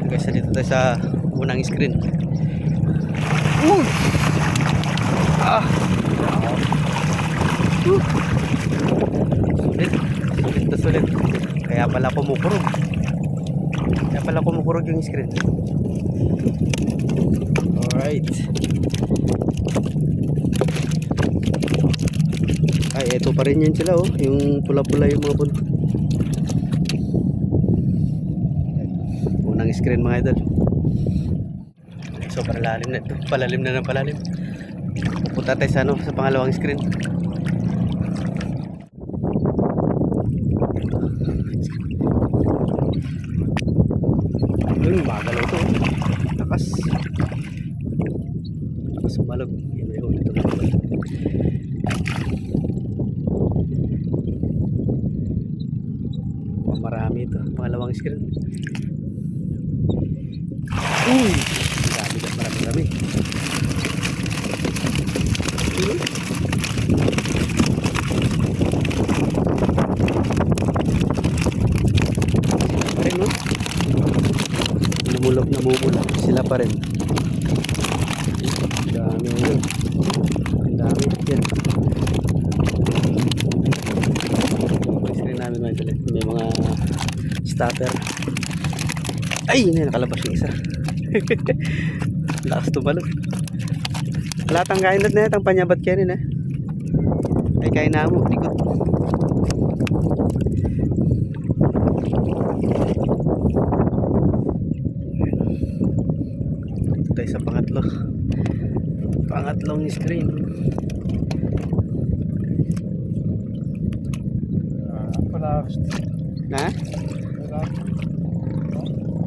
Guys, dito tayo sa unang screen. Ah. Sulit. Sulit na sulit. Kaya pala kumukurog. Yung screen. Alright. Ay, eto pa rin yan sila oh. Yung pula-pula yung mga buntot. Unang screen mga idol. So palalim na ito. Palalim na ng palalim. Pupunta tayo sa, sa pangalawang screen. Yun, magalaw ito. Lakas. Lakas sumalog. Yan may huli ito. Marami ito. Pangalawang screen. Marami. Ayun, no? Namumulak sila pa rin. Ang dami yun. Ang dami yan. Screen namin may mga starter. Ay, nakalabas yung isa. Lakas tumalog. Latang kain na itang panyabat kainin eh. Ay kain na mo, likod. Ito tayo sa pangatlong screen. Na?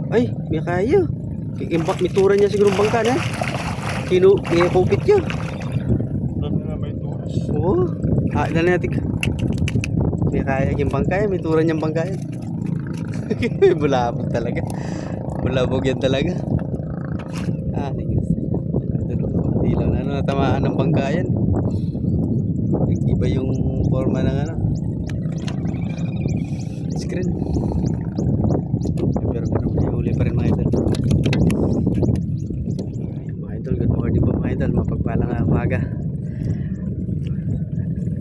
Ay, may kayo. Imbak mitura niya siguro bangka na. May kupit niya. May turas. Oo. Dala natin. May kaya yung bangka yan. May tura niyang bangka yan. Bulabog talaga. Bulabog yan talaga. Hindi lang natamaan ng bangka yan. Iba yung forma ng screen. Pero may huli pa rin mga idol. Mga idol, good morning po mga idol. Mapagpalang umaga.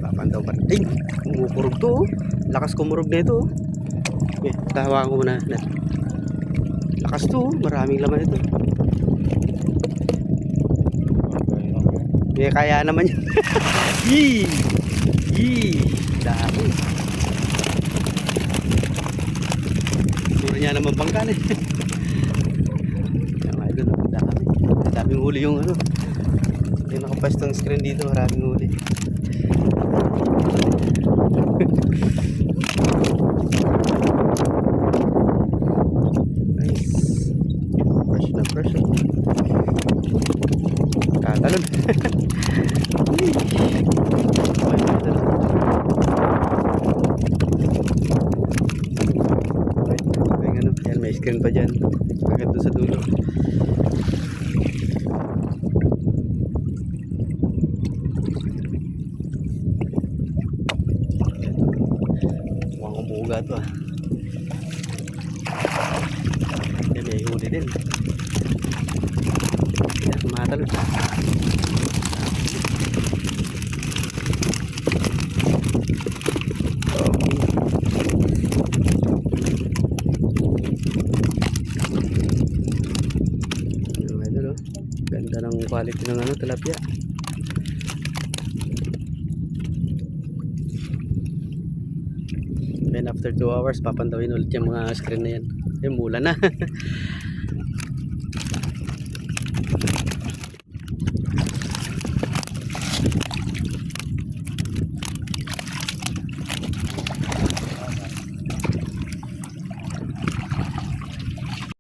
Papandaw pa rin. Ay, kumukurog to oh. Lakas kumurog na ito oh. Okay, tahawakan ko muna. Lakas to oh. Maraming laman ito. Okay, kaya naman yun. Yee! Dami. Niya naman bangkan eh. Yan idol, daming huli yung yung nakapastong screen dito, maraming huli. Nice. Fresh na. Tatalon. May screen pa dyan agad doon sa dulo. Mukhang umuuga ito may huli din. Yan, tumatalon. Ganda ng quality ng tilapia. Then after 2 hours papandawin ulit yung mga screen na yan. Mula na.